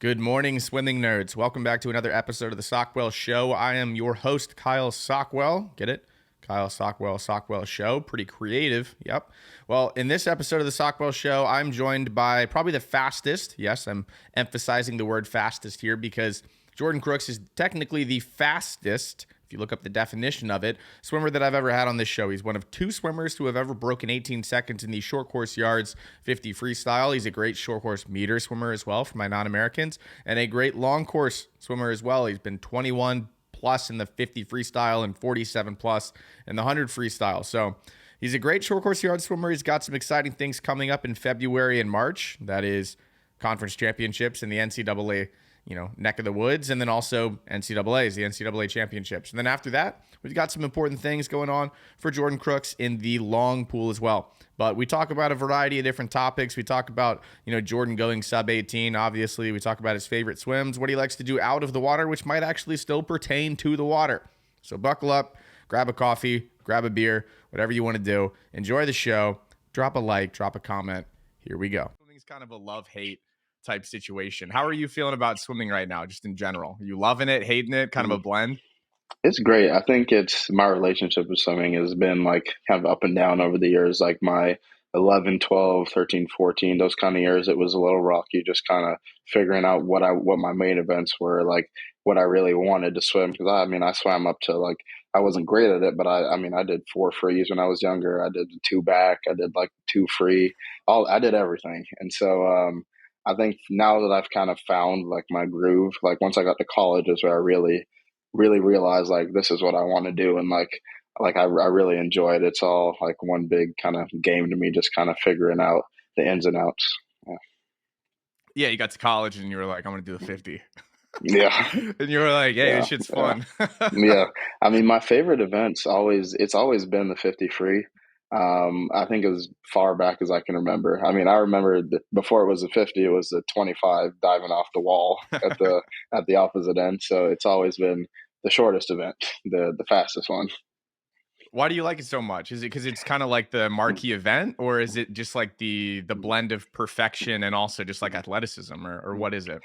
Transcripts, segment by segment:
Good morning, swimming nerds. Welcome back to another episode of the Sockwell Show. I am your host, Kyle Sockwell. Get it? Kyle Sockwell Show. Pretty creative. Yep. Well, in this episode of the Sockwell Show, I'm joined by probably the fastest. Yes, I'm emphasizing the word fastest here because Jordan Crooks is technically the fastest, if you look up the definition of it, swimmer that I've ever had on this show. He's one of two swimmers who have ever broken 18 seconds in the short course yards 50 freestyle. He's a great short course meter swimmer as well for my non-Americans, and a great long course swimmer as well. He's been 21 plus in the 50 freestyle and 47 plus in the 100 freestyle. So he's a great short course yard swimmer. He's got some exciting things coming up in February and March. That is conference championships in the NCAA neck of the woods, and then also NCAAs, the NCAA championships. And then after that, we've got some important things going on for Jordan Crooks in the long pool as well. But we talk about a variety of different topics. We talk about, Jordan going sub 18. Obviously, we talk about his favorite swims, what he likes to do out of the water, which might actually still pertain to the water. So buckle up, grab a coffee, grab a beer, whatever you want to do. Enjoy the show. Drop a like, drop a comment. Here we go. Swimming's kind of a love-hate type situation. How are you feeling about swimming right now, just in general? Are you loving it, hating it, kind of a blend? It's great. I think it's my relationship with swimming has been like kind of up and down over the years. Like my 11, 12, 13, 14, those kind of years, it was a little rocky, just kind of figuring out what my main events were, like what I really wanted to swim. Because I swam up to like, I wasn't great at it, but I did four frees when I was younger. I did the two back. I did like two free. I did everything. And so, I think now that I've kind of found like my groove, like once I got to college is where I really realized like this is what I want to do, and I really enjoy it. It's all like one big kind of game to me, just kind of figuring out the ins and outs. Yeah. Yeah, you got to college and you were like, I'm going to do the 50. Yeah. And you were like, hey, Yeah. this shit's Yeah. fun. Yeah. I mean, my favorite events it's always been the 50 free. I think as far back as I can remember. I mean, I remember before it was a 50, it was a 25 diving off the wall at the opposite end. So it's always been the shortest event, the fastest one. Why do you like it so much? Is it because it's kind of like the marquee event, or is it just like the blend of perfection and also just like athleticism, or what is it?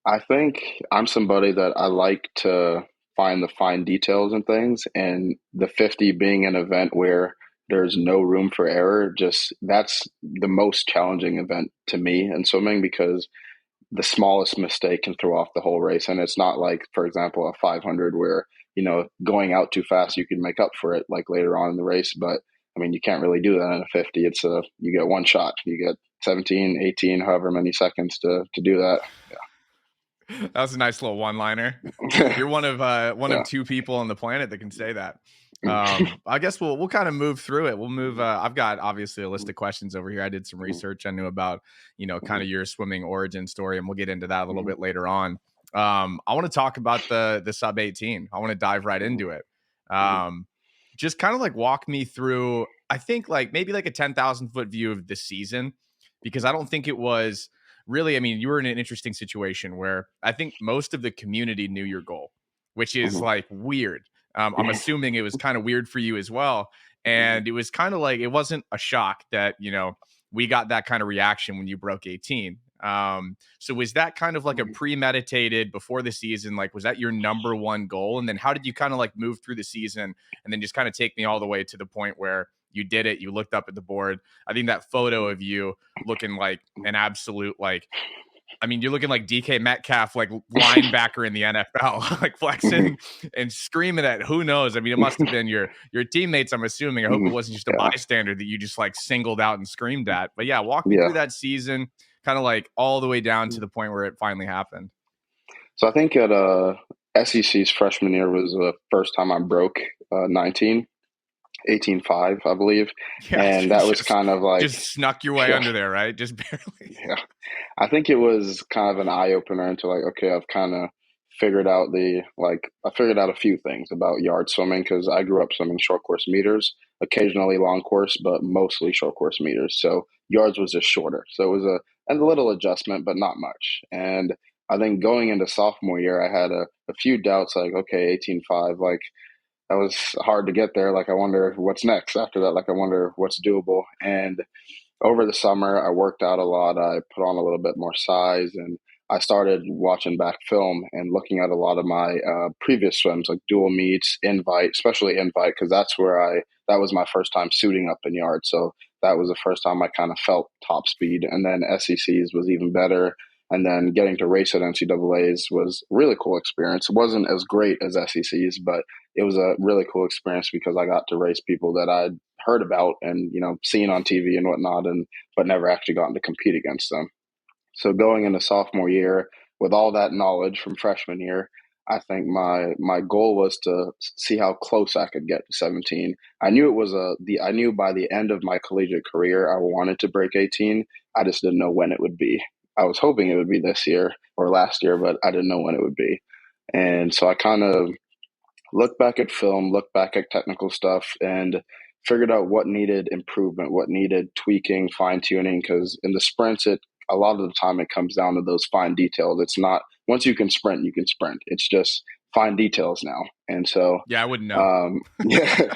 I think I'm somebody that I like to find the fine details and things, and the 50 being an event where there's no room for error, just that's the most challenging event to me in swimming because the smallest mistake can throw off the whole race. And it's not like, for example, a 500 where, going out too fast, you can make up for it like later on in the race. But I mean, you can't really do that in a 50. You get one shot, you get 17, 18, however many seconds to do that. That was a nice little one-liner. Yeah. You're one of Yeah. two people on the planet that can say that. I guess we'll kind of move through it. We'll move. I've got obviously a list of questions over here. I did some research. I knew about kind of your swimming origin story, and we'll get into that a little bit later on. I want to talk about the sub 18. I want to dive right into it. Just kind of like walk me through. I think like maybe like a 10,000-foot view of the season, because I don't think it was really. I mean, you were in an interesting situation where I think most of the community knew your goal, which is like weird. I'm assuming it was kind of weird for you as well. And it was kind of like, it wasn't a shock that, we got that kind of reaction when you broke 18. So was that kind of like a premeditated before the season? Like, was that your number one goal? And then how did you kind of like move through the season and then just kind of take me all the way to the point where you did it? You looked up at the board. I think that photo of you looking like an absolute, like, I mean, you're looking like DK Metcalf, like linebacker in the NFL, like flexing and screaming at who knows. I mean, it must have been your teammates, I'm assuming. I hope it wasn't just a Yeah. bystander that you just like singled out and screamed at. But yeah, walk me Yeah. through that season, kind of like all the way down to the point where it finally happened. So I think at SEC's freshman year was the first time I broke 19, 18.5, I believe. Yeah, And that was kind of like, just snuck your way yeah, under there, right? Just barely. yeah. I think it was kind of an eye opener into like, okay, I've kind of I figured out a few things about yard swimming because I grew up swimming short course meters, occasionally long course, but mostly short course meters. So yards was just shorter. So it was a little adjustment, but not much. And I think going into sophomore year, I had a few doubts like, okay, 18.5, like that was hard to get there. Like, I wonder what's next after that. Like, I wonder what's doable. And over the summer, I worked out a lot. I put on a little bit more size, and I started watching back film and looking at a lot of my previous swims, like dual meets, invite, especially invite, because that was my first time suiting up in yard. So that was the first time I kind of felt top speed. And then SECs was even better. And then getting to race at NCAA's was a really cool experience. It wasn't as great as SECs, but it was a really cool experience because I got to race people that I'd heard about and seen on TV and whatnot, and but never actually gotten to compete against them. So going into sophomore year with all that knowledge from freshman year, I think my goal was to see how close I could get to 17. I knew it was I knew by the end of my collegiate career I wanted to break 18. I just didn't know when it would be. I was hoping it would be this year or last year, but I didn't know when it would be. And so I kind of looked back at film, looked back at technical stuff, and figured out what needed improvement, what needed tweaking, fine tuning. Because in the sprints, it a lot of the time it comes down to those fine details. It's not once you can sprint, you can sprint. It's just fine details now. And so, Yeah, I wouldn't know. yeah,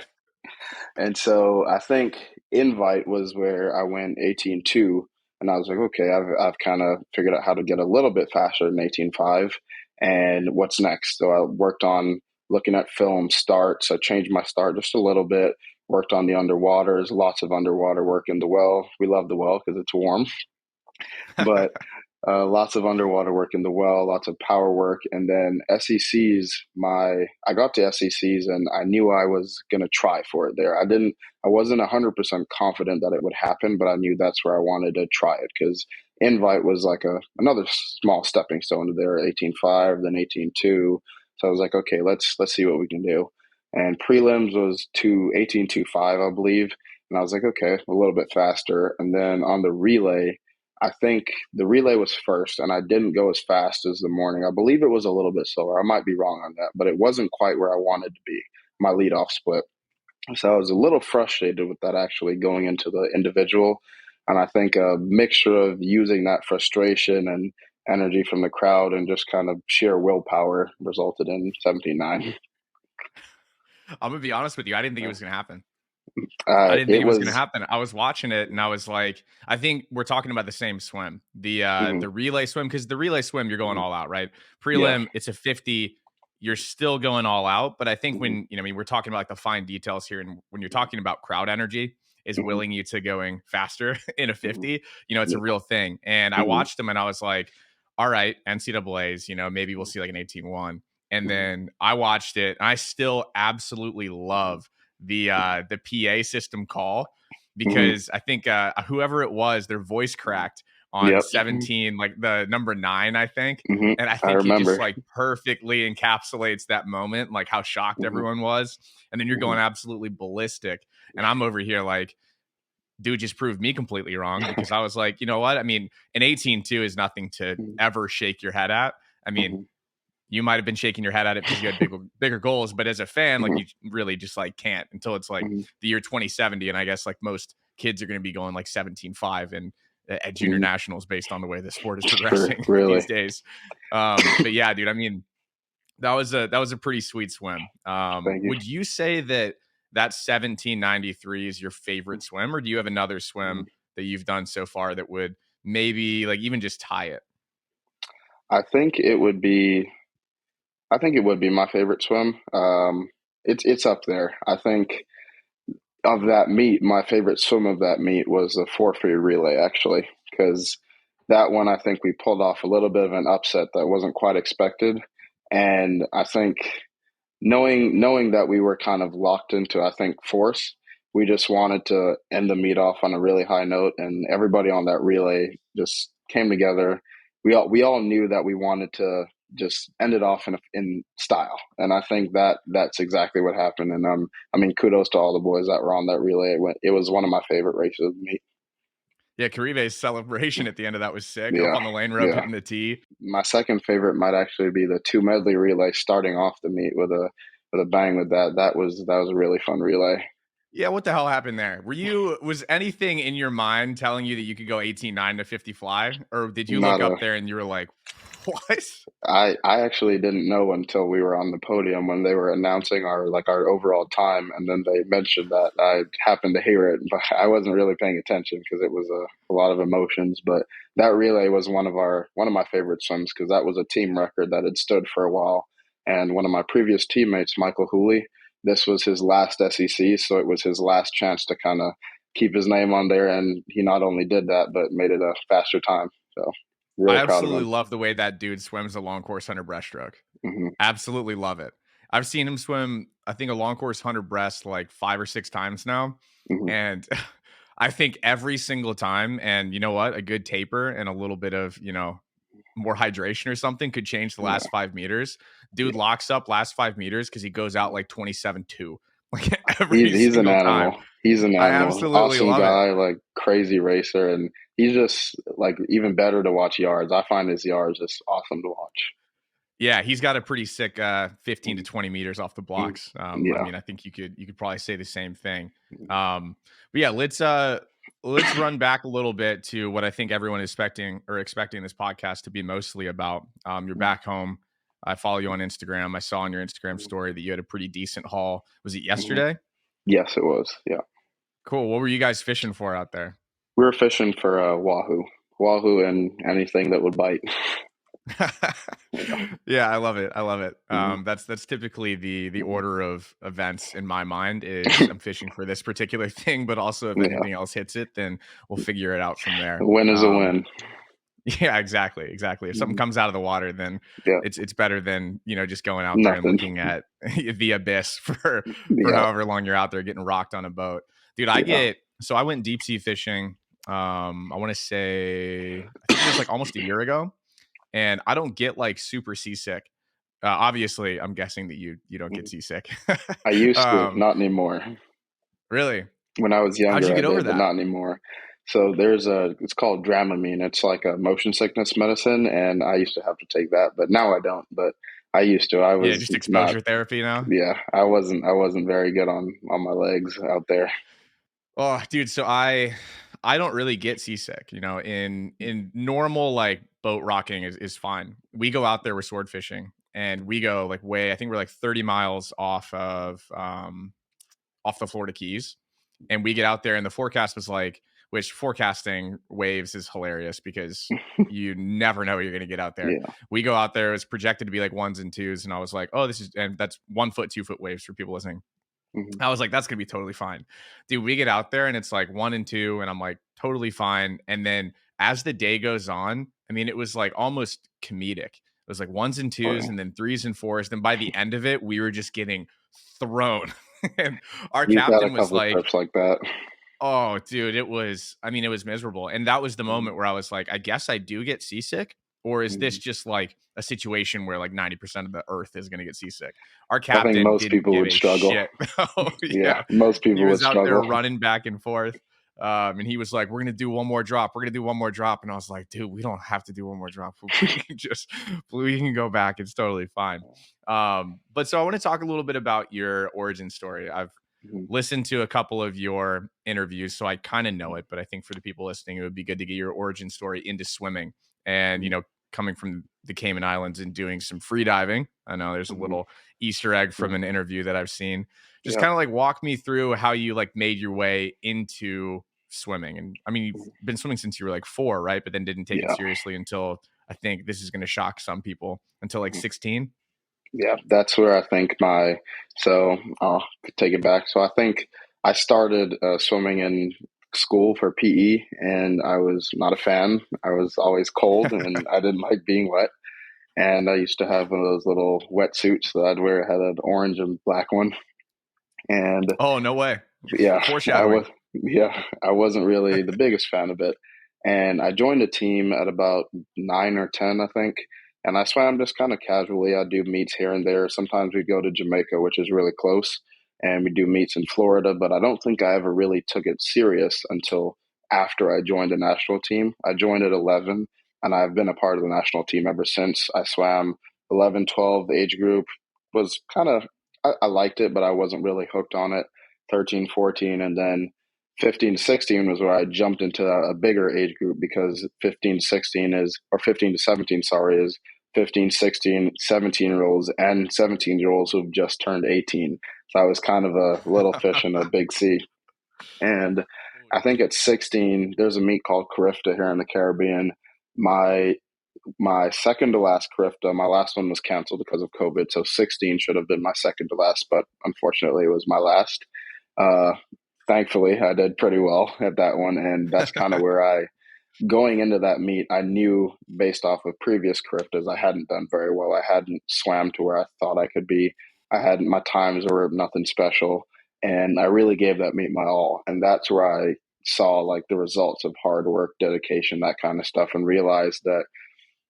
and so I think invite was where I went 18.2, and I was like, okay, I've kind of figured out how to get a little bit faster than 18.5, and what's next? So I worked on looking at film starts. I changed my start just a little bit. Worked on the underwaters, lots of underwater work in the well. We love the well because it's warm, but lots of underwater work in the well, lots of power work, and then SECs. I got to SECs and I knew I was going to try for it there. I wasn't 100% confident that it would happen, but I knew that's where I wanted to try it because invite was like another small stepping stone to there, 18.5, then 18.2. So I was like, okay, let's see what we can do. And prelims was to 18.25, I believe. And I was like, okay, a little bit faster. And then on the relay, I think the relay was first, and I didn't go as fast as the morning. I believe it was a little bit slower. I might be wrong on that, but it wasn't quite where I wanted to be, my leadoff split. So I was a little frustrated with that actually going into the individual. And I think a mixture of using that frustration and energy from the crowd and just kind of sheer willpower resulted in 17.9. I'm gonna be honest with you. I didn't think it was gonna happen. It It was gonna was, happen. I was watching it and I was like, I think we're talking about the same swim, mhm, the relay swim, because the relay swim you're going mhm, all out, right? yeah, Prelim, it's a 50, you're still going all out. But I think mhm, when I mean we're talking about like the fine details here, and when you're talking about crowd energy is mhm, willing you to going faster in a mhm, 50, it's a yeah, real thing. And I mhm, watched them and I was like, all right, NCAA's, maybe we'll see like an 18-1. And mhm, then I watched it and I still absolutely mhm, love the PA system call mhm, because I think whoever it was, their voice cracked on yep, 17, like the number 9, I think. mhm, And I I think he just remember. like perfectly encapsulates that moment, like how shocked Mhm, everyone was. And then you're mhm. going absolutely ballistic. And I'm over here like, dude just proved me completely wrong because I was like, you know what? I mean, an 18-2 is nothing to Mhm, ever shake your head at. I mean, mhm, you might have been shaking your head at it because you had bigger goals, but as a fan, like mhm, you really just like can't until it's like mhm, the year 2070. And I guess like most kids are going to be going like 17-5 and at junior mhm. nationals based on the way the sport is For progressing these really, days. But yeah, dude, I mean, that was a pretty sweet swim. thank you. Would you say that 1793 is your favorite swim, or do you have another swim Mhm. that you've done so far that would maybe like even just tie it? I think it would be. I think it would be my favorite swim. It's up there. I think of that meet, my favorite swim of that meet was the 4 free relay actually, because that one I think we pulled off a little bit of an upset that wasn't quite expected, and I think knowing that we were kind of locked into, I think, force, we just wanted to end the meet off on a really high note, and everybody on that relay just came together. We all knew that we wanted to just end it off in style, and I think that's exactly what happened. And I mean, kudos to all the boys that were on that relay. It was one of my favorite races of the meet. Yeah, Karibe's celebration at the end of that was sick. Up Yeah, on the lane rope, yeah. hitting the tee. My second favorite might actually be the two medley relay starting off the meet with a bang with that. That was a really fun relay. Yeah, what the hell happened there? Was anything in your mind telling you that you could go 18.9 to 50 fly? Or did you look Not a up there and you were like, what? I actually didn't know until we were on the podium when they were announcing our overall time, and then they mentioned that. I happened to hear it, but I wasn't really paying attention because it was a lot of emotions. But that relay was one of my favorite swims because that was a team record that had stood for a while. And one of my previous teammates, Michael Hooley, this was his last SEC, so it was his last chance to kind of keep his name on there, and he not only did that but made it a faster time. So I really proud of absolutely him. love the way that dude swims a long course 100 breaststroke. Hmm. Absolutely love it. I've seen him swim, I think, a long course 100 breast like 5 or 6 times now, Hmm. and I think every single time, and you know what? A good taper and a little bit of, more hydration or something could change the Yeah. last 5 meters. Dude Yeah. locks up last 5 meters because he goes out like 27-2, like, every He's an single time. animal. He's an I animal. absolutely Awesome love it. guy, like crazy racer, and he's just like even better to watch yards. I find his yards just awesome to watch. Yeah, he's got a pretty sick 15 to Mhm. 20 meters off the Mhm. blocks. I Yeah. mean, I think you could probably say the same thing. But yeah, let's run back a little bit to what I think everyone is expecting this podcast to be mostly about. You're back home. I follow you on Instagram. I saw on your Instagram story that you had a pretty decent haul. Was it Mhm. yesterday? Yes, it was. Yeah, Cool. What were you guys fishing for out there? we were fishing for wahoo, and anything that would bite. Yeah. Yeah, I love it. I love it. Mhm. That's typically the Mhm. order of events in my mind is I'm fishing for this particular thing, but also if Yeah, anything else hits it, then we'll figure it out from a there. win is a win. Yeah, exactly, exactly. If something Mhm. comes out of the water, then Yeah, it's better than just going out there and nothing. looking at the abyss for Yeah, however long you're out there getting rocked on a boat, dude. yeah. I went deep sea fishing. I want to say I think it was like almost a year ago, and I don't get like super seasick. Obviously, I'm guessing that you don't get Mhm. seasick. I used to, um, not anymore. really? When I was How'd you younger, I get over did, but that? not anymore. So it's called Dramamine. It's like a motion sickness medicine, and I used to have to take that, but now I don't. But I used to. I Yeah, was just not. exposure therapy now. Yeah, I wasn't very good on my legs out there. Oh, dude, so I don't really get seasick, in normal like boat rocking is fine. We go out there with sword fishing and we go like way I think we're like 30 miles off the Florida Keys. And we get out there and the forecast was like, which forecasting waves is hilarious because you never know what you're going to get out there. Yeah. We go out there, it was projected to be like ones and twos. And I was like, oh, and that's 1 foot, 2 foot waves for people listening. Hmm. I was like, that's gonna be totally fine. Dude, we get out there and it's like 1 and 2, and I'm like, totally fine. And then as the day goes on, I mean, it was like almost comedic. It was like ones and twos Funny. and then threes and fours. Then by the end of it, we were just getting thrown. And our We've had a captain was couple like, trips like that. oh, dude, it was miserable. And that was the Mhm. moment where I was like, I guess I do get seasick. Or is this Mhm. just like a situation where like 90% of the earth is going to get seasick? Our I think captain most didn't people give would a struggle. shit. Oh, Yeah, yeah. most He people would was out there struggle. running back and forth. And he was like, we're going to do one more drop. We're going to do one more drop. And I was like, dude, we don't have to do one more drop. We can go back. It's totally fine. But so I want to talk a little bit about your origin story. I've Mhm. listened to a couple of your interviews, so I kind of know it, but I think for the people listening, it would be good to get your origin story into swimming and, Mhm. coming from the Cayman Islands and doing some free diving. I know there's a Mhm. little Easter egg from Yeah. an interview that I've seen. Just Yeah. kind of like walk me through how you like made your way into swimming. And I mean, you've Mhm. been swimming since you were like 4, right? But then didn't take it Yeah. seriously until I think this is going to shock some people until like Mhm. 16. Yeah, that's where I think so I'll take it back. So I think I started swimming in school for PE, and I was not a fan. I was always cold, and I didn't like being wet. And I used to have one of those little wetsuits that I'd wear. It had an orange and black one. And Oh, no way. yeah, I Foreshadowing. was I wasn't really the biggest fan of it. And I joined a team at about 9 or 10, I think. And I swam just kind of casually. I do meets here and there. Sometimes we go to Jamaica, which is really close, and we do meets in Florida. But I don't think I ever really took it serious until after I joined the national team. I joined at 11, and I've been a part of the national team ever since. I swam 11, 12. The age group was kind of I liked it, but I wasn't really hooked on it. 13, 14, and then 15 to 16 was where I jumped into a bigger age group because 15 to 16 is, or 15 to 17, sorry, is 15, 16, 17-year-olds and 17-year-olds who've just turned 18. So I was kind of a little fish in a big sea. And I think at 16, there's a meet called Carifta here in the Caribbean. My my second to last Carifta, my last one was canceled because of COVID. So 16 should have been my second to last, but unfortunately it was my last. Uh, Thankfully, I did pretty well at that one. And that's kind of where going into that meet, I knew based off of previous Cariftas, I hadn't done very well. I hadn't swam to where I thought I could be. I hadn't, my times were nothing special. And I really gave that meet my all. And that's where I saw like the results of hard work, dedication, that kind of stuff, and realized that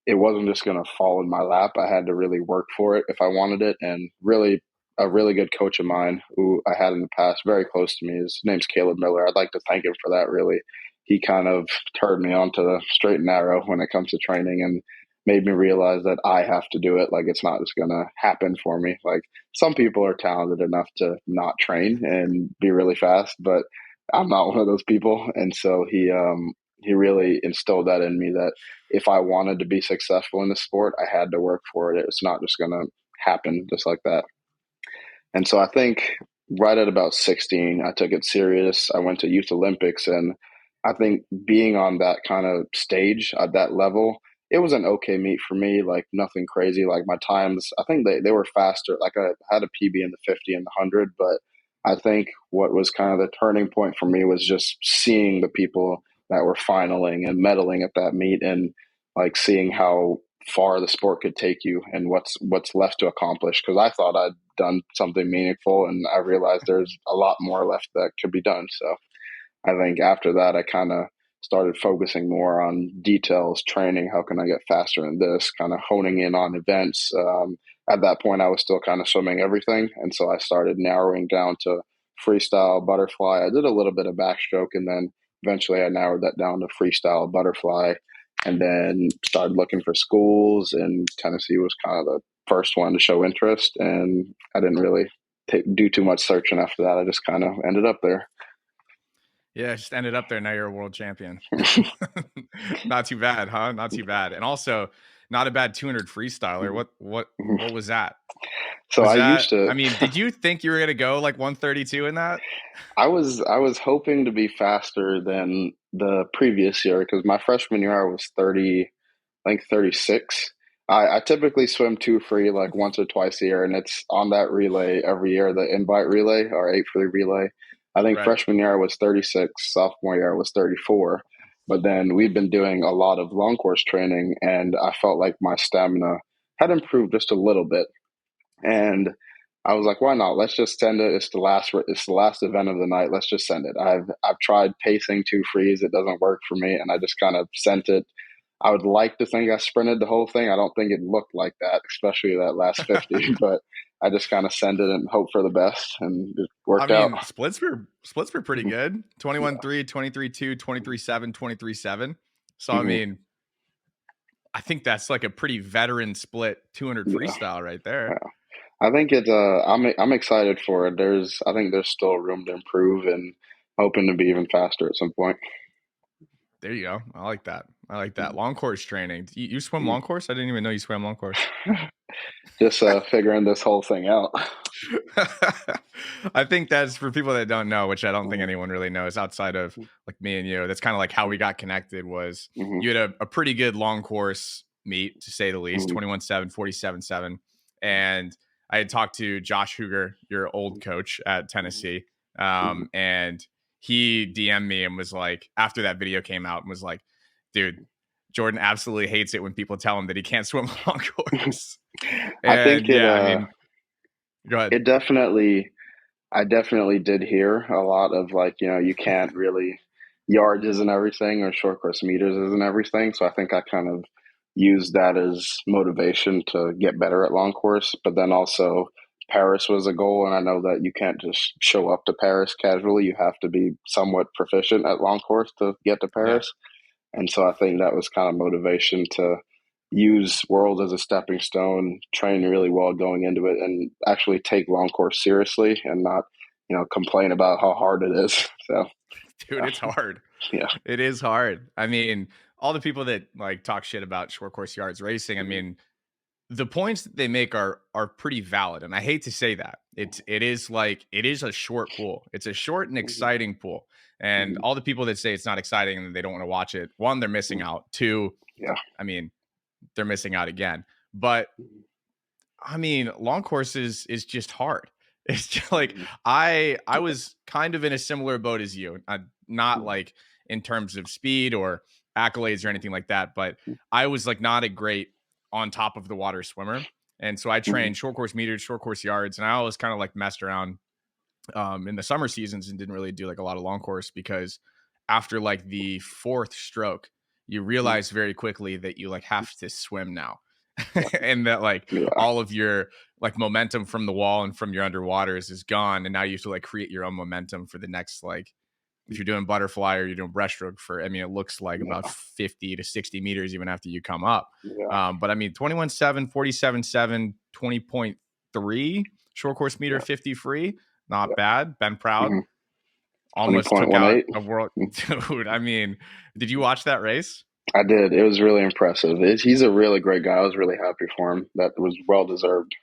it wasn't just going to fall in my lap. I had to really work for it if I wanted it. And really, a really good coach of mine who I had in the past, very close to me, his name's Caleb Miller. I'd like to thank him for that, really. He kind of turned me on to the straight and narrow when it comes to training and made me realize that I have to do it. Like, it's not just going to happen for me. Like, some people are talented enough to not train and be really fast, but I'm not one of those people. And so he really instilled that in me that if I wanted to be successful in the sport, I had to work for it. It's not just going to happen just like that. And so I think right at about 16, I took it serious. I went to Youth Olympics, and I think being on that kind of stage at that level, it was an okay meet for me, like nothing crazy. Like my times, I think they were faster. Like I had a PB in the 50 and the 100, but I think what was kind of the turning point for me was just seeing the people that were finaling and medaling at that meet and like seeing how far the sport could take you and what's left to accomplish, because I thought I'd done something meaningful and I realized there's a lot more left that could be done. So I think after that I kind of started focusing more on details, training, how can I get faster in this, kind of honing in on events. At that point I was still kind of swimming everything, and so I started narrowing down to freestyle, butterfly. I did a little bit of backstroke, and then eventually I narrowed that down to freestyle, butterfly, and then started looking for schools. And Tennessee was kind of the first one to show interest, and I didn't really do too much searching after that. I just kind of ended up there. Yeah, just ended up there. Now you're a world champion. Not too bad, huh? Not too bad. And also not a bad 200 freestyler. What was that? So Was I used that, to I mean, did you think you were going to go like 132 in that? I was hoping to be faster than the previous year because my freshman year I was 30, I think 36. I typically swim two free like once or twice a year, and it's on that relay every year, the invite relay or 8 free relay. I think Right. freshman year I was 36, sophomore year I was 34. But then we've been doing a lot of long course training, and I felt like my stamina had improved just a little bit. And I was like, why not? Let's just send it. It's the last event of the night. Let's just send it. I've tried pacing two frees. It doesn't work for me. And I just kind of sent it. I would like to think I sprinted the whole thing. I don't think it looked like that, especially that last 50, but I just kind of sent it and hope for the best, and it I worked out. mean, splits were pretty good. 21-3, 23-2, 23-7, 23-7. So I Hmm. mean, I think that's like a pretty veteran split 200 Yeah. freestyle right there. I think I'm excited for it. I think there's still room to improve and hoping to be even faster at some point. There you go. I like that. I like that. Long course training. You swim long course? I didn't even know you swam long course. Just figuring this whole thing out. I think that's for people that don't know, which I don't think Mhm. anyone really knows outside of like me and you. That's kind of like how we got connected was Mhm. you had a pretty good long course meet, to say the least, Mhm. 21-7, 47-7. And I had talked to Josh Hooger, your old coach at Tennessee. Mhm. And he DM'd me and was like, after that video came out, and was like, dude, Jordan absolutely hates it when people tell him that he can't swim long course. I think And yeah, I mean, go ahead. it definitely I definitely did hear a lot of like, you can't really yards isn't everything or short course meters isn't everything. So I think I kind of used that as motivation to get better at long course. But then also Paris was a goal, and I know that you can't just show up to Paris casually. You have to be somewhat proficient at long course to get to Yeah. Paris. And so I think that was kind of motivation to use World as a stepping stone, train really well going into it, and actually take long course seriously and not complain about how hard it is. So Dude, it's hard. yeah. It is hard. I mean, all the people that like talk shit about short course yards racing, I mean, the points that they make are pretty valid, and I hate to say that. It is a short pool. It's a short and exciting pool. And Mhm. all the people that say it's not exciting and they don't want to watch it, one, they're missing out. Two, Yeah. I mean, they're missing out again. But I mean, long courses is just hard. It's just like Mhm. I was kind of in a similar boat as you. Not like in terms of speed or accolades or anything like that, but I was like not a great on top of the water swimmer. And so I Mhm. trained short course meters, short course yards, and I always kind of like messed around in the summer seasons and didn't really do like a lot of long course because after like the fourth stroke, you Mhm. realize very quickly that you like have to swim now. And that like Yeah. all of your like momentum from the wall and from your underwaters is gone. And now you have to like create your own momentum for the next like if you're doing butterfly or you're doing breaststroke for, I mean, it looks like about Yeah. 50 to 60 meters even after you come up. Yeah. But I mean, 21.7, 47.7, 20.3 short course meter, Yeah. 50 free. Not Yeah. bad. Ben Proud Mhm. almost took out 20.18. a world. Dude, I mean, did you watch that race? I did. It was really impressive. He's a really great guy. I was really happy for him. That was well deserved.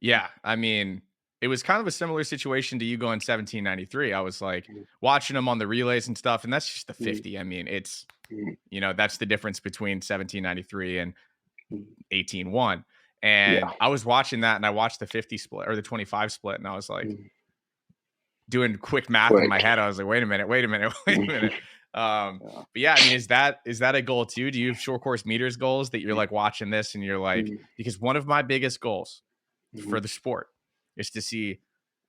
Yeah. I mean, it was kind of a similar situation to you going 1793. I was like Mhm. watching him on the relays and stuff, and that's just the Mhm. 50. I mean, it's, Mhm. that's the difference between 1793 and Mhm. 18-1. Yeah. And I was watching that and I watched the 50 split or the 25 split, and I was like, Mhm. doing quick math in my Quick. head. I was like, wait a minute, wait a minute, wait a minute. Mhm. Yeah. But yeah, I mean, is that a goal too? Do you have short course meters goals that you're like watching this and you're like, Mhm. because one of my biggest goals Mhm. for the sport is to see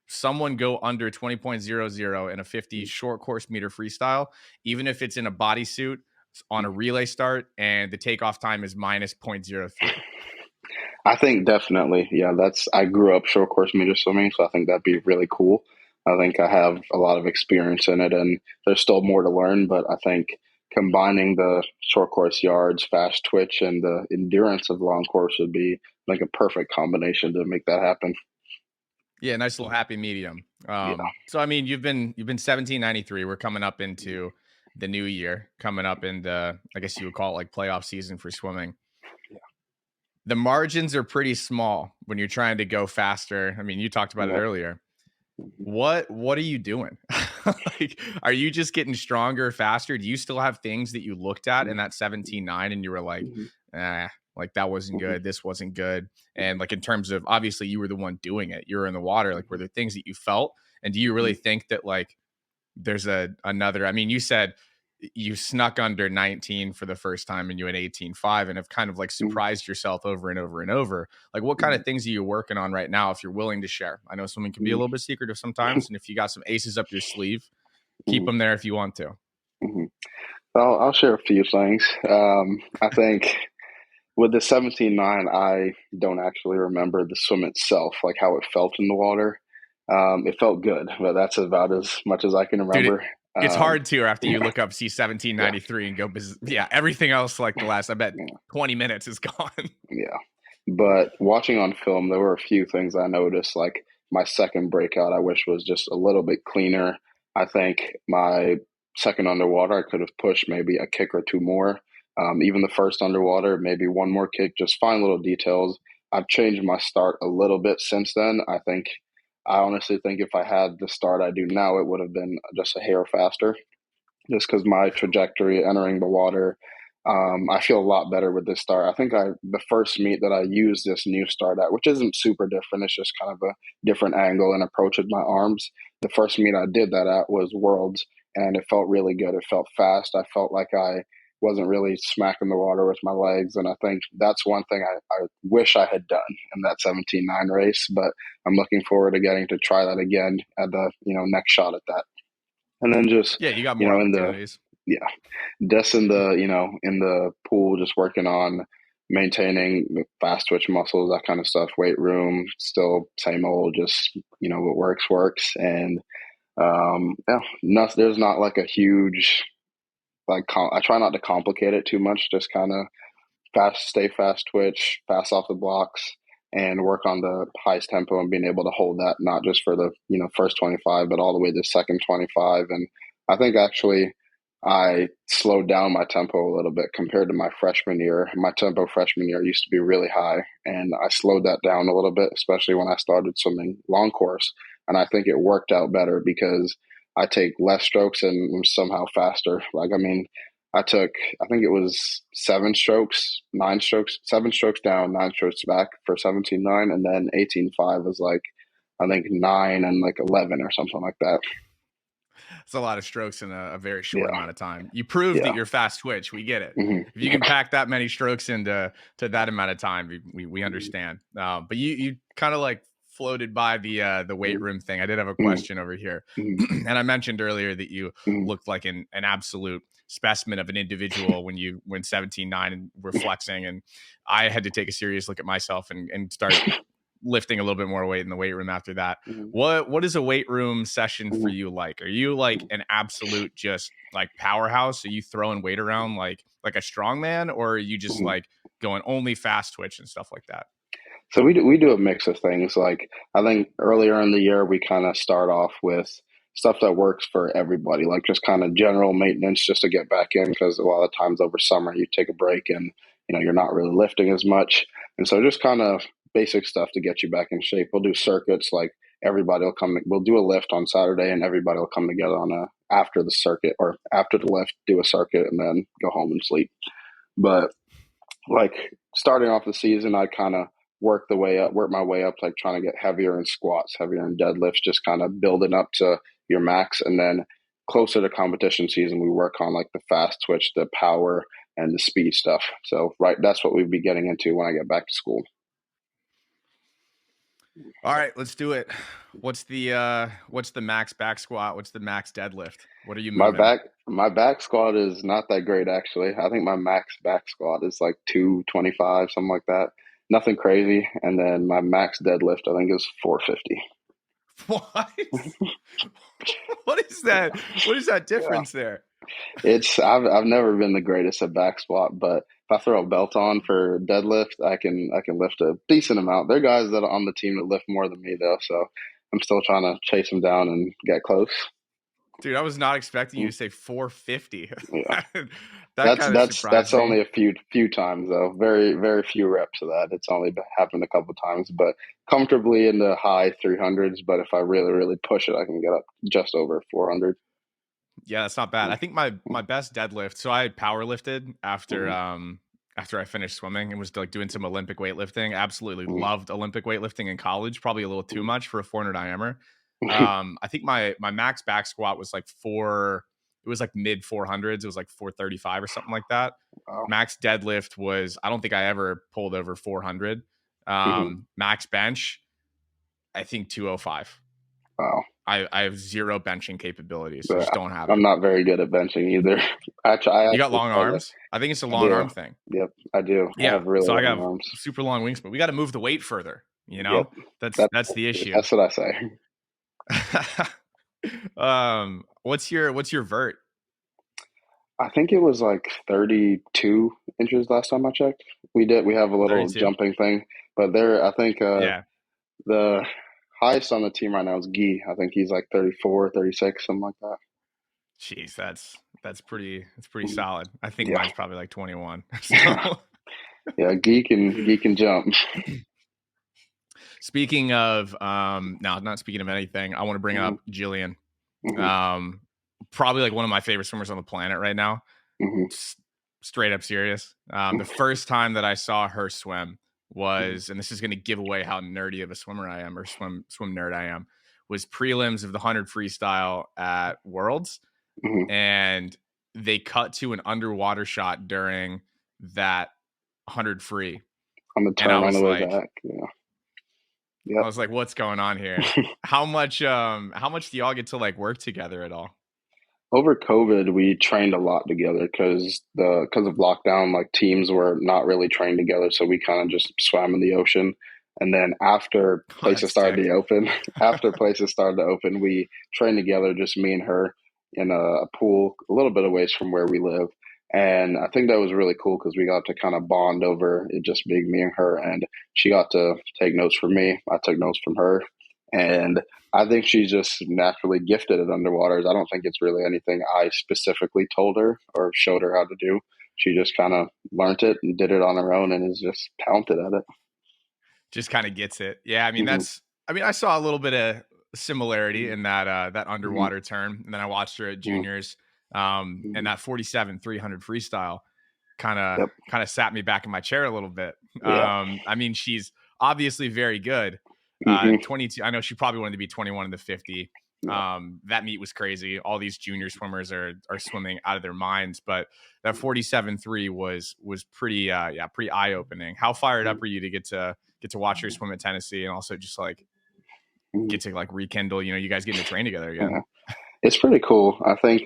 someone go under 20.00 in a 50 Mhm. short course meter freestyle, even if it's in a bodysuit on a relay start and the takeoff time is minus 0.03. I think definitely, yeah. I grew up short course meter swimming, so I think that'd be really cool. I think I have a lot of experience in it, and there's still more to learn. But I think combining the short course yards, fast twitch, and the endurance of long course would be like a perfect combination to make that happen. Yeah, nice little happy medium. Yeah. So I mean, you've been 1793. We're coming up into the new year, coming up into I guess you would call it like playoff season for swimming. The margins are pretty small when you're trying to go faster. I mean, you talked about it Yeah. earlier. What are you doing? Like, are you just getting stronger, faster? Do you still have things that you looked at in that 17.9 and you were like, Mhm. like that wasn't Mhm. good, this wasn't good? And like in terms of obviously you were the one doing it, you were in the water. Like, were Mhm. there things that you felt? And do you really Mhm. think that like there's another? I mean, you said you snuck under 19 for the first time and you had 18.5 and have kind of like Mhm. surprised yourself over and over and over. Like, what kind Mhm. of things are you working on right now if you're willing to share? I know swimming can be a Mhm. little bit secretive sometimes, and if you got some aces up your sleeve, keep Mhm. them there if you want to. Mhm. I'll share a few things. I think with the 17.9, I don't actually remember the swim itself, like how it felt in the water. It felt good, but that's about as much as I can Dude, remember. it's Um, hard to after you yeah, look up C yeah, 1793 and go, yeah, everything else like the last, I bet yeah, 20 minutes is gone. yeah. But watching on film, there were a few things I noticed. Like my second breakout, I wish was just a little bit cleaner. I think my second underwater, I could have pushed maybe a kick or two more. Even the first underwater, maybe one more kick, just fine little details. I've changed my start a little bit since then. I honestly think if I had the start I do now, it would have been just a hair faster just because my trajectory entering the water. I feel a lot better with this start. I think the first meet that I used this new start at, which isn't super different, it's just kind of a different angle and approach with my arms. The first meet I did that at was Worlds, and it felt really good. It felt fast. I felt like I wasn't really smacking the water with my legs, and I think that's one thing I wish I had done in that 17.9 race. But I'm looking forward to getting to try that again at the next shot at that. And then just Yeah, you got more in the opportunities. yeah, just in the in the pool, just working on maintaining the fast twitch muscles, that kind of stuff. Weight room, still same old, just what works, and yeah, there's not like a huge I try not to complicate it too much. Just kind of stay fast twitch, fast off the blocks. and work on the highest tempo and being able to hold that not just for the first 25 but all the way to second 25. And I think actually I slowed down my tempo a little bit compared to my freshman year. My tempo freshman year used to be really high, and I slowed that down a little bit, especially when I started swimming long course. And I think it worked out better because I take less strokes and I'm somehow faster. Like, I mean, I took, I think it was 7 strokes, 9 strokes, 7 strokes down, 9 strokes back for 17.9. And then 18.5 was like, I think 9 and like 11 or something like that. It's a lot of strokes in a very short Yeah. amount of time. You proved that Yeah. you're fast twitch. We get it. Hmm. If you can pack that many strokes into that amount of time, we Hmm. understand. But you kind of like floated by the weight room thing. I did have a Hmm. question over here, Hmm. and I mentioned earlier that you Hmm. looked like an absolute specimen of an individual when you went 17.9 and were flexing, and I had to take a serious look at myself and start lifting a little bit more weight in the weight room after that. Hmm. What is a weight room session for Hmm. you like? Are you like an absolute just like powerhouse? Are you throwing weight around like a strong man, or are you just Hmm. like going only fast twitch and stuff like that? So we do a mix of things. Like, I think earlier in the year we kind of start off with stuff that works for everybody, like just kind of general maintenance just to get back in, because a lot of times over summer you take a break and you're not really lifting as much, and so just kind of basic stuff to get you back in shape. We'll do circuits, like everybody will come. We'll do a lift on Saturday, and everybody will come together on a after the circuit or after the lift, do a circuit, and then go home and sleep. But like starting off the season, I kind of work my way up, like trying to get heavier in squats, heavier in deadlifts, just kind of building up to your max. And then closer to competition season, we work on like the fast twitch, the power, and the speed stuff. So, right, that's what we'd be getting into when I get back to school. All right, let's do it. What's the max back squat? What's the max deadlift? What are you My moving? back, my back squat is not that great actually. I think my max back squat is like 225, something like that. Nothing crazy. And then my max deadlift, I think, is 450. What? What is that? What is that Yeah. difference there? I've never been the greatest at back squat, but if I throw a belt on for deadlift, I can lift a decent amount. There are guys that are on the team that lift more than me though, so I'm still trying to chase them down and get close. Dude, I was not expecting you Mm. to say 450. Yeah, That that's kind of that's surprised that's me. only a few times though. Very very few reps of that. It's only happened a couple times, but comfortably in the high 300s. But if I really really push it, I can get up just over 400. Yeah, that's not bad. I think my best deadlift. So I had power lifted Mm-hmm. after I finished swimming and was like doing some Olympic weightlifting. Absolutely Mm-hmm. loved Olympic weightlifting in college. Probably a little too much for a 400 diameter. Mm-hmm. I think my max back squat was like four. It was like mid 400s. It was like 435 or something like that. Wow. Max deadlift was, I don't think I ever pulled over 400. Mm-hmm. Max bench, I think 205. Wow. I have zero benching capabilities. I But just don't have I'm it. not very good at benching either. I You got actually long struggle. arms? I think it's a I long do. arm thing. Yep, I do. I Yeah. have really So I long got arms. super long wingspan. We got to move the weight further, you Yep, know? that's That's the issue. that's what I say. What's your vert? I think it was like 32 inches last time I checked. We have a little 32? jumping thing, but there I think Yeah. the highest on the team right now is Guy. I think he's like 34, 36, something like that. Jeez, that's pretty Mhm. solid. I think Yeah, mine's probably like 21. yeah, So yeah. Geek can jump. speaking of no, not speaking of anything, I want to bring Hmm. up Jillian. Hmm. Um Probably like one of my favorite swimmers on the planet right now. Hmm. S- Straight up serious. The first time that I saw her swim Hmm. was, and this is going to give away how nerdy of a swimmer I am, or swim nerd I am, was prelims of the 100 freestyle at Worlds, Hmm. and they cut to an underwater shot during that 100 free, On the and turn on the way back. Yeah. I Yep. was like, "What's going on here? How much do y'all get to like work together at all?" Over COVID, we trained a lot together because of lockdown, like teams were not really trained together, so we kind of just swam in the ocean. And then after Oh, that's places started to sick. open, after places started to open, we trained together, just me and her, in a pool a little bit away from where we live. And I think that was really cool because we got to kind of bond over it just being me and her. And she got to take notes from me. I took notes from her. And I think she's just naturally gifted at underwaters. I don't think it's really anything I specifically told her or showed her how to do. She just kind of learned it and did it on her own and is just talented at it. Just kind of gets it. Yeah, I mean Hmm. I saw a little bit of similarity in that Hmm. underwater turn, and then I watched her at Hmm. juniors, and Hmm. that 47 300 freestyle kind of Yep. kind of sat me back in my chair a little bit. Yeah. I mean, she's obviously very good. Hmm. 22. I know she probably wanted to be 21 in the 50. Yeah. That meet was crazy. All these junior swimmers are swimming out of their minds, but that 47-3 was pretty pretty eye opening. How fired up are you to get to watch her swim at Tennessee and also just like Mhm. get to like rekindle? You guys getting to train together again. Yeah. It's pretty cool. I think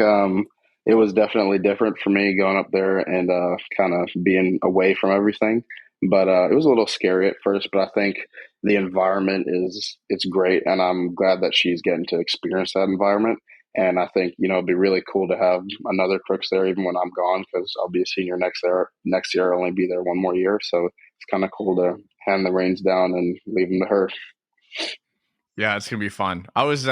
it was definitely different for me going up there and kind of being away from everything. But it was a little scary at first. But I think the environment is it's great, and I'm glad that she's getting to experience that environment. And I think it'd be really cool to have another Crooks there, even when I'm gone, because I'll be a senior next year. Next year, I'll only be there one more year, so it's kind of cool to hand the reins down and leave them to her. Yeah, it's gonna be fun. I was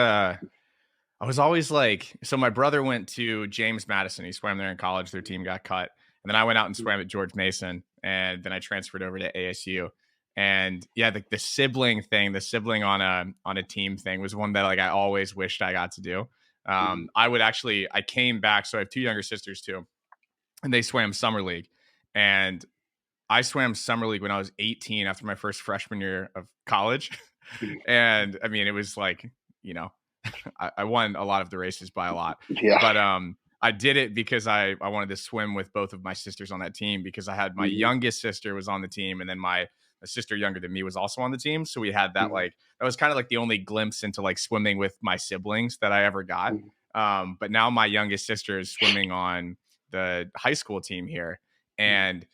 always like, so my brother went to James Madison. He swam there in college. Their team got cut. And then I went out and swam at George Mason. And then I transferred over to ASU. And yeah, the sibling thing, the sibling on a team thing was one that like I always wished I got to do. I came back. So I have two younger sisters too. And they swam summer league. And I swam summer league when I was 18 after my first freshman year of college. And I mean, it was like, you know, I won a lot of the races by a lot, Yeah. but I did it because I wanted to swim with both of my sisters on that team because I had my Hmm. youngest sister was on the team, and then my a sister younger than me was also on the team. So we had that Hmm. like that was kind of like the only glimpse into like swimming with my siblings that I ever got. But now my youngest sister is swimming on the high school team here, and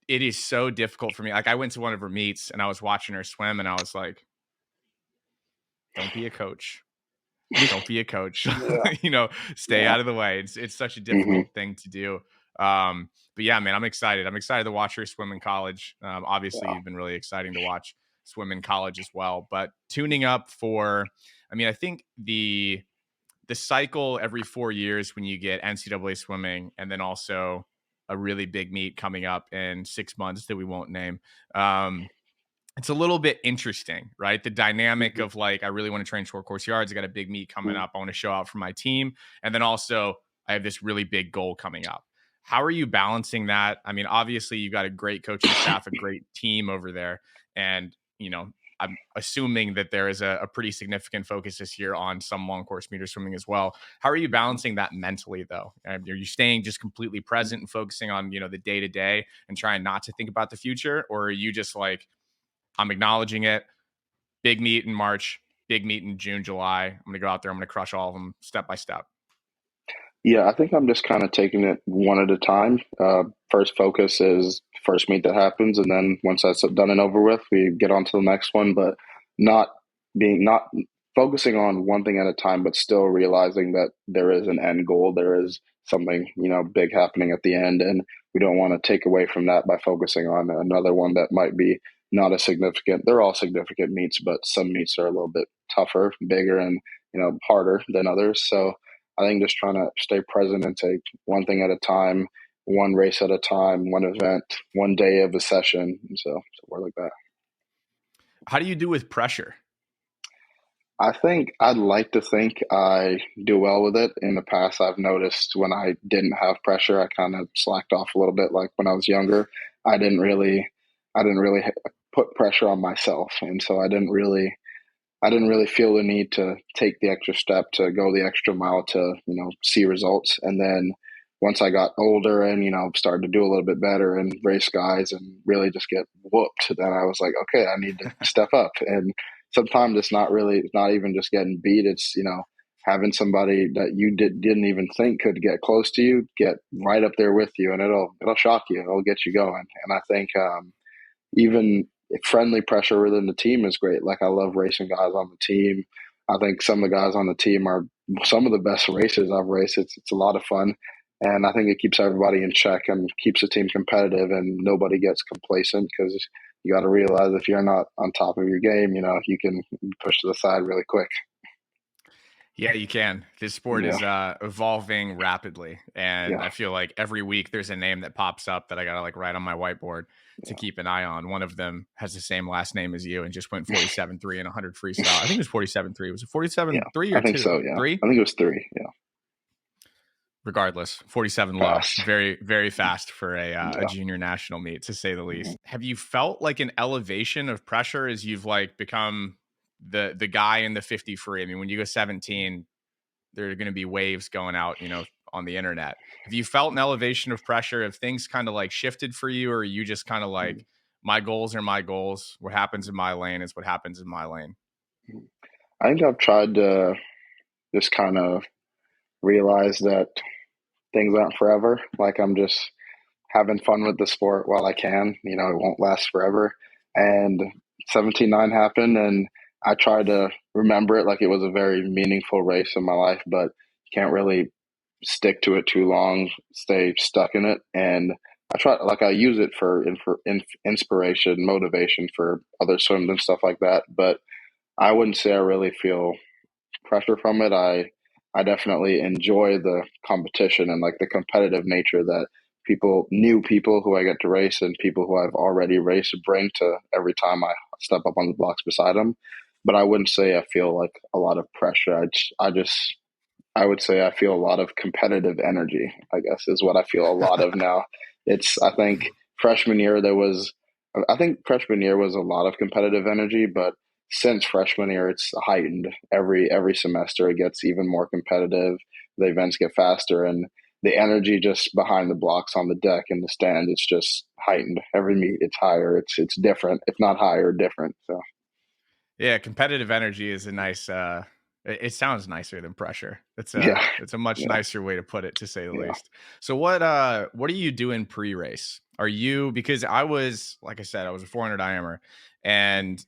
it is so difficult for me. Like I went to one of her meets and I was watching her swim, and I was like, "Don't be a coach." Don't be a coach. Yeah. Stay Yeah. out of the way. It's such a Hmm. difficult thing to do. But yeah, man, I'm excited. I'm excited to watch her swim in college. Obviously, Yeah. you've been really exciting to watch swim in college as well. But tuning up for, I mean, I think the cycle every 4 years when you get NCAA swimming and then also a really big meet coming up in 6 months that we won't name. Um, it's a little bit interesting, right? The dynamic Hmm. of like, I really want to train short course yards. I got a big meet coming Hmm. up. I want to show out for my team. And then also, I have this really big goal coming up. How are you balancing that? I mean, obviously, you've got a great coaching staff, a great team over there. And, I'm assuming that there is a pretty significant focus this year on some long course meter swimming as well. How are you balancing that mentally, though? Are you staying just completely present and focusing on, the day to day and trying not to think about the future? Or are you just like, I'm acknowledging it. Big meet in March, big meet in June, July. I'm going to go out there. I'm going to crush all of them step by step. Yeah, I think I'm just kind of taking it one at a time. First focus is first meet that happens, and then once that's done and over with, we get on to the next one. But not not focusing on one thing at a time, but still realizing that there is an end goal. There is something big happening at the end, and we don't want to take away from that by focusing on another one that might be not as significant. They're all significant meets, but some meets are a little bit tougher, bigger, and harder than others. So I think just trying to stay present and take one thing at a time, one race at a time, one event, one day of a session. So we're like that. How do you do with pressure? I think I'd like to think I do well with it. In the past, I've noticed when I didn't have pressure, I kind of slacked off a little bit. Like when I was younger, I didn't really, I didn't really put pressure on myself, and so I didn't really feel the need to take the extra step to go the extra mile to, see results. And then once I got older and, started to do a little bit better and race guys and really just get whooped, then I was like, okay, I need to step up. And sometimes it's not even just getting beat. It's, having somebody that you didn't even think could get close to you, get right up there with you, and it'll shock you. It'll get you going. And I think, even friendly pressure within the team is great. Like I love racing guys on the team. I think some of the guys on the team are some of the best racers I've raced. It's a lot of fun, And I think it keeps everybody in check and keeps the team competitive, and nobody gets complacent because you got to realize if you're not on top of your game, you can push to the side really quick. Yeah, you can. This sport Yeah, is evolving rapidly, and yeah, I feel like every week there's a name that pops up that I gotta like write on my whiteboard to keep an eye on. One of them has the same last name as you and just went 47-3 and 100 freestyle. I think it was 47-3. Was it yeah. 47-3 or I think two? so. Yeah, Three? I think it was three. Yeah, Regardless, 47 low. fast. Very, very fast for a Yeah. junior national meet, to say the Mhm. least. Have you felt like an elevation of pressure as you've like become the guy in the 50 free? I mean, when you go 17, there are going to be waves going out, on the internet. Have you felt an elevation of pressure? Have things kind of like shifted for you, or are you just kind of like, my goals are my goals? What happens in my lane is what happens in my lane? I think I've tried to just kind of realize that things aren't forever. Like I'm just having fun with the sport while I can. It won't last forever. And 17-9 happened, and I tried to remember it like it was a very meaningful race in my life, but can't really stick to it too long, stay stuck in it. And I use it for inspiration, motivation for other swims and stuff like that. But I wouldn't say I really feel pressure from it. I definitely enjoy the competition and like the competitive nature that new people who I get to race and people who I've already raced bring to every time I step up on the blocks beside them. But I wouldn't say I feel like a lot of pressure. I would say I feel a lot of competitive energy, I guess is what I feel a lot of now. I think freshman year I think freshman year was a lot of competitive energy, but since freshman year, it's heightened every semester. It gets even more competitive. The events get faster, and the energy just behind the blocks on the deck and the stand, it's just heightened. Every meet, it's higher. It's different, if not higher, different. So Yeah, competitive energy is a nice it sounds nicer than pressure. yeah, It's a much yeah, nicer way to put it, to say the yeah. least. So what are you doing pre-race? Are you, because I was, like I said, I was a 400 IMer, and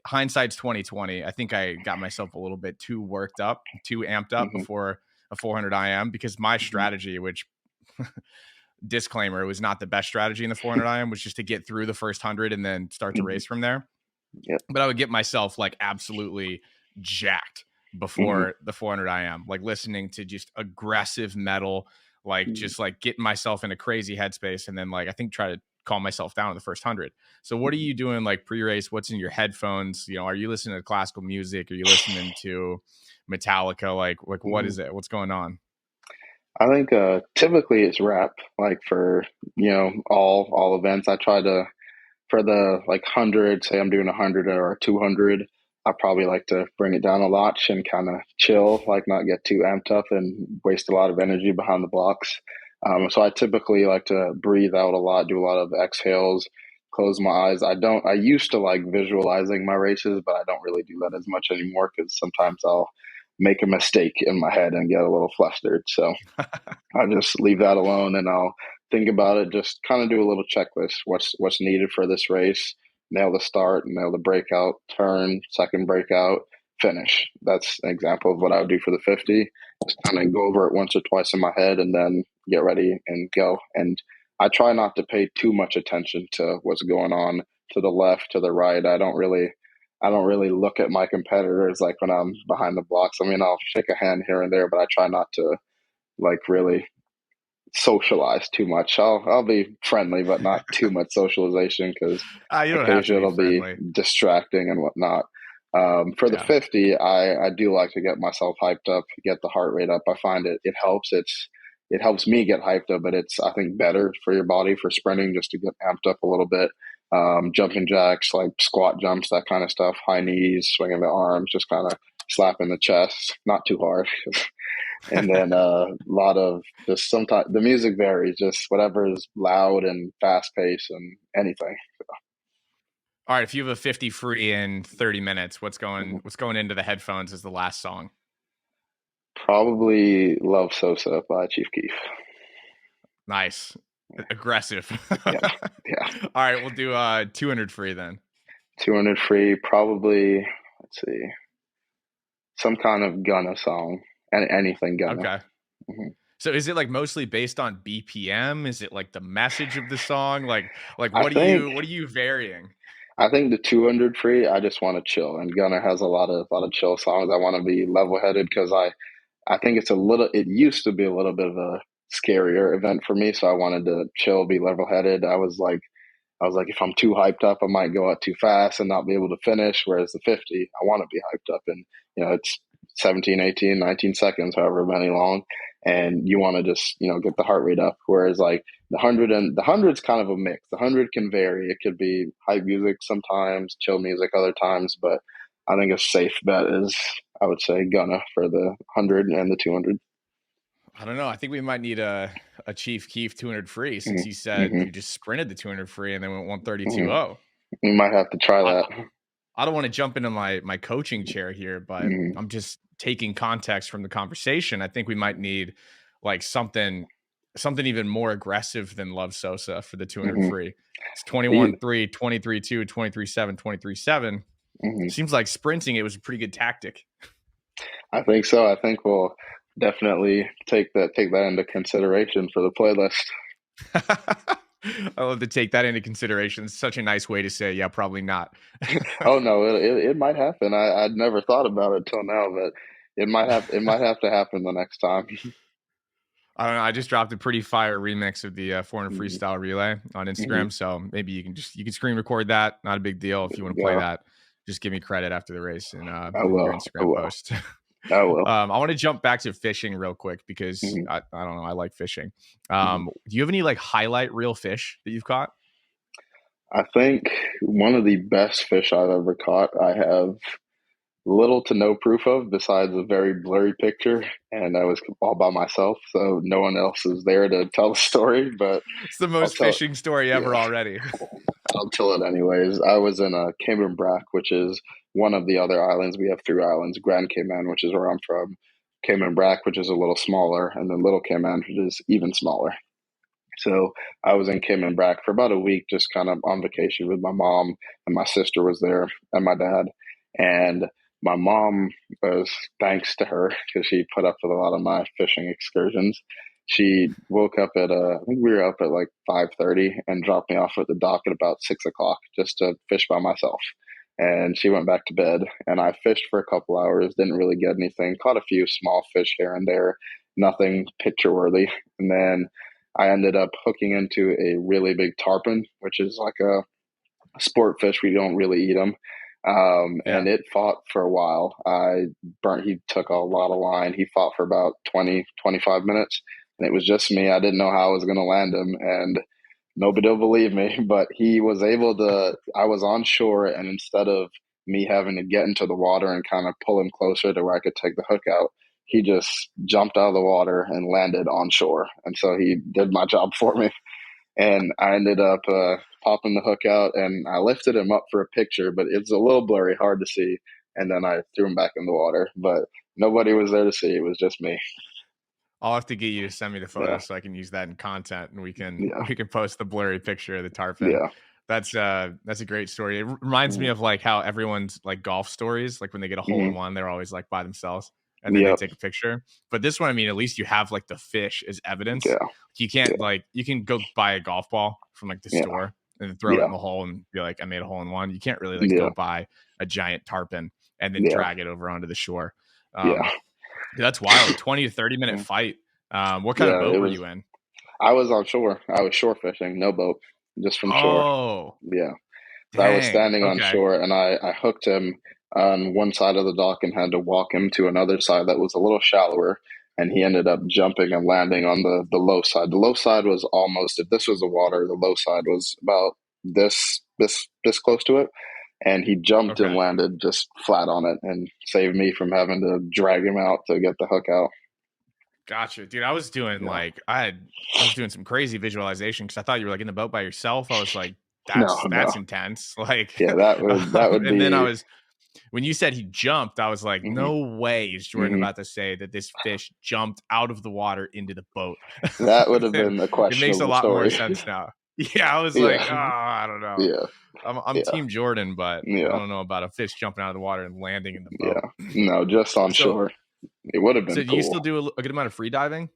hindsight's 2020. I think I got myself a little bit too worked up, too amped up Hmm. before a 400 IM, because my Hmm. strategy, which disclaimer, it was not the best strategy in the 400 IM, was just to get through the first 100 and then start to Hmm. race from there. Yeah. But I would get myself like absolutely jacked Hmm. before the 400 IM, like listening to just aggressive metal, like just like getting myself in a crazy headspace. And then like, I think try to calm myself down in the first 100. So what are you doing like pre-race? What's in your headphones? Are you listening to classical music? Are you listening to Metallica? Like what Hmm. is it? What's going on? I think typically it's rap, like for all events. I try to for the like 100, say I'm doing 100 or 200. I probably like to bring it down a notch and kind of chill, like not get too amped up and waste a lot of energy behind the blocks. So I typically like to breathe out a lot, do a lot of exhales, close my eyes. I used to like visualizing my races, but I don't really do that as much anymore because sometimes I'll make a mistake in my head and get a little flustered. So I just leave that alone and I'll think about it. Just kind of do a little checklist. What's needed for this race? Nail the start, nail the breakout, turn, second breakout, finish. That's an example of what I would do for the 50. Just kind of go over it once or twice in my head and then get ready and go. And I try not to pay too much attention to what's going on to the left, to the right. I don't really look at my competitors like when I'm behind the blocks. I mean, I'll shake a hand here and there, but I try not to like really socialize too much. I'll be friendly, but not too much socialization because You don't have to occasionally be it'll be friendly. distracting and whatnot. For the Yeah. 50, I do like to get myself hyped up, get the heart rate up. I find it helps. It helps me get hyped up, but it's I think better for your body for sprinting just to get amped up a little bit. Jumping jacks, like squat jumps, that kind of stuff. High knees, swinging the arms, just kind of slapping the chest, not too hard. And then a lot of just sometimes the music varies, just whatever is loud and fast paced and anything. All right, if you have a 50 free in 30 minutes, Mhm. what's going into the headphones as the last song? Probably Love Sosa by Chief Keef. Nice. Aggressive. Yeah, yeah. All right, we'll do 200 free then. 200 free, probably, let's see, some kind of Gunna song, anything Gunna. Okay. Hmm. So is it like mostly based on BPM? Is it like the message of the song? Like I think what are you varying? I think the 200 free, I just want to chill, and Gunna has a lot of chill songs. I want to be level headed because I think it's a little. It used to be a little bit of a scarier event for me, so I wanted to chill, be level headed. I was like, if I'm too hyped up, I might go out too fast and not be able to finish. Whereas the 50, I want to be hyped up, and it's 17, 18, 19 seconds, however many long, and you want to just get the heart rate up. Whereas like the hundred's kind of a mix. The hundred can vary. It could be hype music sometimes, chill music other times, but I think a safe bet is I would say Gunna for the 100 and the 200. I don't know. I think we might need a Chief Keef 200 free since you Mm-hmm. said Mm-hmm. you just sprinted the 200 free and then went Mm-hmm. 132.0. We might have to try I that. I don't want to jump into my coaching chair here, but Mm-hmm. I'm just taking context from the conversation. I think we might need like something even more aggressive than Love Sosa for the 200 Mm-hmm. free. It's You, 21-3, 23-2, 23-7, 23-7. mhm. Seems like sprinting it was a pretty good tactic. I think so. I think we'll definitely take that into consideration for the playlist. I love to take that into consideration. It's such a nice way to say, yeah, probably not. Oh no, it might happen. I'd never thought about it till now, but it might have to happen the next time. I don't know. I just dropped a pretty fire remix of the 400 Mhm. freestyle relay on Mhm. Instagram. So maybe you can screen record that. Not a big deal. If you want to play Yeah, that, just give me credit after the race and I in your will. I Instagram will. post. I will. I want to jump back to fishing real quick because Mhm. I don't know. I like fishing. Mhm. Do you have any like highlight reel fish that you've caught? I think one of the best fish I've ever caught, I have little to no proof of besides a very blurry picture, and I was all by myself, so no one else is there to tell the story, but It's the I'll most tell fishing story yeah, ever already. I'll tell it anyways. I was in Cayman Brac, which is one of the other islands. We have three islands: Grand Cayman, which is where I'm from; Cayman Brac, which is a little smaller; and then Little Cayman, which is even smaller. So I was in Cayman Brac for about a week, just kind of on vacation with my mom, and my sister was there, and my dad. And my mom was, thanks to her, because she put up with a lot of my fishing excursions. She woke up at I think we were up at like 5:30 and dropped me off at the dock at about 6 o'clock just to fish by myself. And she went back to bed, and I fished for a couple hours. Didn't really get anything. Caught a few small fish here and there, nothing picture worthy. And then I ended up hooking into a really big tarpon, which is like a sport fish. We don't really eat them. Yeah. And it fought for a while. He took a lot of line. He fought for about 20, 25 minutes. And it was just me. I didn't know how I was going to land him. And nobody will believe me, but he was able to. I was on shore, and instead of me having to get into the water and kind of pull him closer to where I could take the hook out, he just jumped out of the water and landed on shore. And so he did my job for me. And I ended up popping the hook out, and I lifted him up for a picture, but it's a little blurry, hard to see. And then I threw him back in the water, but nobody was there to see. It was just me. I'll have to get you to send me the photo Yeah, so I can use that in content and yeah, we can post the blurry picture of the tarpon. yeah. That's a great story. It reminds me Mm-hmm. of like how everyone's like golf stories, like when they get a hole Mm-hmm. in one, they're always like by themselves and then they Yep. take a picture. But this one, I mean, at least you have like the fish as evidence. Yeah. You can't Yeah. like you can go buy a golf ball from like the Yeah. store and then throw it in Yeah. the hole and be like, I made a hole in one. You can't really like Yeah. go buy a giant tarpon and then Yeah. drag it over onto the shore. Yeah. Um, that's wild. 20 to 30 minute Mm. fight. What kind of Yeah, boat it were was. you in? I was on shore. I was shore fishing, no boat, just from shore. Oh, Yeah. So I was dang. standing on Okay. shore, and I hooked him on one side of the dock and had to walk him to another side that was a little shallower. And he ended up jumping and landing on the low side. The low side was almost, if this was the water, the low side was about this close to it. And he jumped and Okay. landed just flat on it and saved me from having to drag him out to get the hook out. Gotcha. Dude, I was doing Yeah. like I was doing some crazy visualization because I thought you were like in the boat by yourself. I was like, No, that's no. intense. Like Yeah, that would and then I be. was when you said he jumped, I was like, Mhm. no way is Jordan Mhm. about to say that this fish jumped out of the water into the boat. That would have And been a it makes a questionable lot more story. sense now. Yeah, I was like, oh, Yeah, I don't know. yeah, I'm yeah, team Jordan, but I yeah, don't know about a fish jumping out of the water and landing in the yeah. boat. No, just on So shore. It would have so been do you cool. still do a good amount of free diving?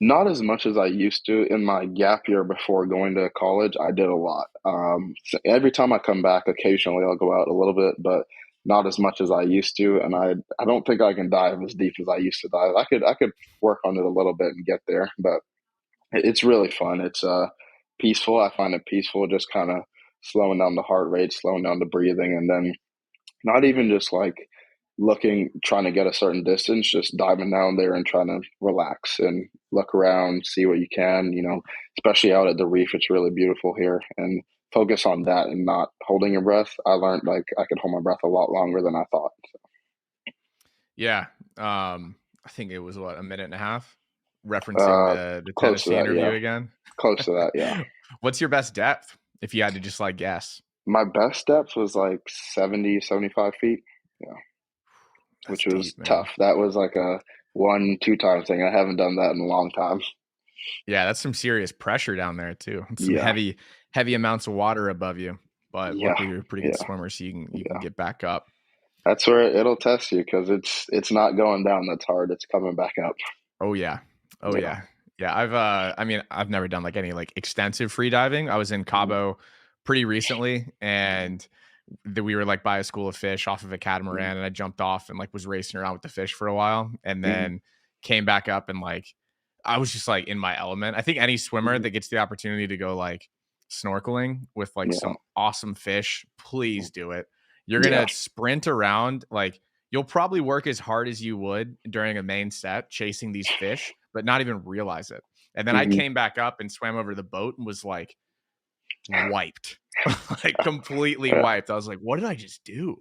Not as much as I used to. In my gap year before going to college, I did a lot. So every time I come back, occasionally I'll go out a little bit, but not as much as I used to. And I don't think I can dive as deep as I used to dive. I could work on it a little bit and get there, but it's really fun. It's peaceful. I find it peaceful, just kind of slowing down the heart rate, slowing down the breathing, and then not even just like looking, trying to get a certain distance, just diving down there and trying to relax and look around, see what you can, especially out at the reef. It's really beautiful here, and focus on that and not holding your breath. I learned like I could hold my breath a lot longer than I thought. Yeah. I think it was what, a minute and a half, referencing Uh, the Close to Tennessee that, interview yeah. again. Close to that, yeah. What's your best depth if you had to just like guess? My best depth was like 70, 75 feet. Yeah. That's Which was deep, man. tough. That was like a 1, 2 time thing. I haven't done that in a long time. Yeah, that's some serious pressure down there too. Some Yeah, heavy amounts of water above you. But yeah, luckily you're a pretty good yeah, swimmer, so you can yeah. get back up. That's where it'll test you because it's not going down that's hard. It's coming back up. Oh yeah. Oh Yeah. yeah. Yeah. I mean, I've never done like any like extensive free diving. I was in Mhm, Cabo pretty recently, mhm, and that we were like by a school of fish off of a mhm, catamaran, and I jumped off and like was racing around with the fish for a while, and mhm, then came back up, and like I was just like in my element. I think any swimmer mhm. that gets the opportunity to go like snorkeling with like Yeah, some awesome fish, mhm. please do it. You're Yeah. gonna sprint around, like you'll probably work as hard as you would during a main set chasing these fish, but not even realize it. And then I Mhm. came back up and swam over the boat and was like wiped, like completely Yeah. wiped. I was like, what did I just do?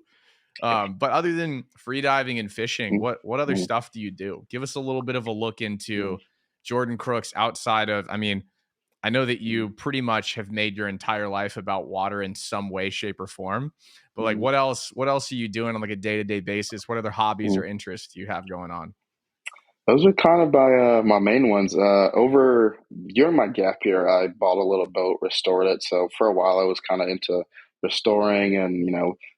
But other than free diving and fishing, Mhm, what other mhm, stuff do you do? Give us a little bit of a look mhm, into Jordan Crooks outside of, I mean, I know that mhm, you pretty much have made your entire life about water in some way, shape, or form. But like, mhm, what else are you doing on like a day-to-day basis? What other hobbies mhm. or interests do you have going on? Those are kind of my main ones. Over during my gap year, I bought a little boat, restored it. So for a while, I was kind of into restoring and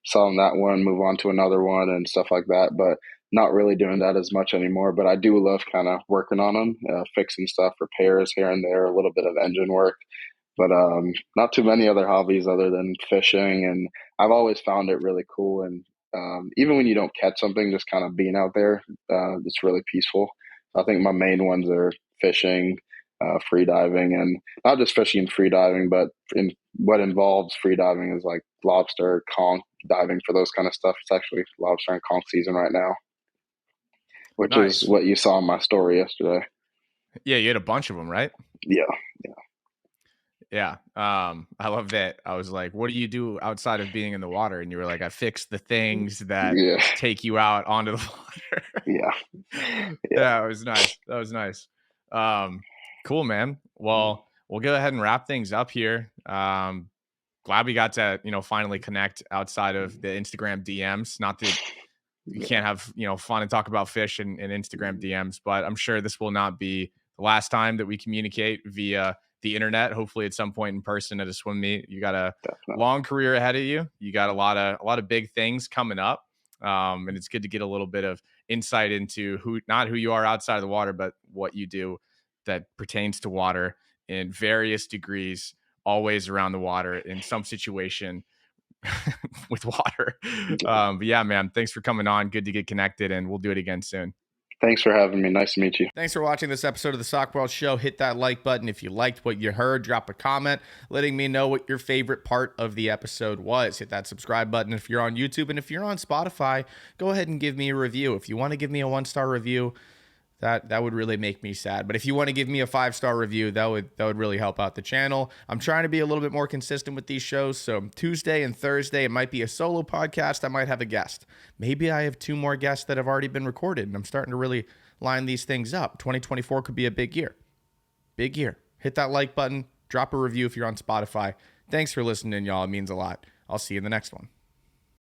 selling that one, move on to another one and stuff like that. But not really doing that as much anymore. But I do love kind of working on them, fixing stuff, repairs here and there, a little bit of engine work. But not too many other hobbies other than fishing. And I've always found it really cool. And even when you don't catch something, just kind of being out there, it's really peaceful. I think my main ones are fishing, free diving, and not just fishing and free diving, but in what involves free diving is like lobster, conch diving for those kind of stuff. It's actually lobster and conch season right now, which is Nice. what you saw in my story yesterday. Yeah, you had a bunch of them, right? Yeah, Yeah. I love that. I was like, what do you do outside of being in the water? And you were like, I fix the things that yeah, take you out onto the water. yeah, yeah. Yeah, it was nice. That was nice. Um, cool, man. Well, we'll go ahead and wrap things up here. Glad we got to, finally connect outside of the Instagram DMs. Not that you Yeah. can't have, fun and talk about fish in Instagram DMs, but I'm sure this will not be the last time that we communicate via the internet. Hopefully at some point in person at a swim meet. You got a Definitely. long career ahead of you. You got a lot of big things coming up. And it's good to get a little bit of insight into not who you are outside of the water, but what you do that pertains to water in various degrees, always around the water in some situation with water. But yeah, man, thanks for coming on. Good to get connected, and we'll do it again soon. Thanks for having me. Nice to meet you. Thanks for watching this episode of the Sockwell Show. Hit that like button if you liked what you heard. Drop a comment letting me know what your favorite part of the episode was. Hit that subscribe button if you're on YouTube. And if you're on Spotify, go ahead and give me a review. If you want to give me a 1-star review, that would really make me sad. But if you want to give me a 5-star review, that would really help out the channel. I'm trying to be a little bit more consistent with these shows. So Tuesday and Thursday, it might be a solo podcast. I might have a guest. Maybe I have 2 more guests that have already been recorded, and I'm starting to really line these things up. 2024 could be a big year. Big year. Hit that like button. Drop a review if you're on Spotify. Thanks for listening, y'all. It means a lot. I'll see you in the next one.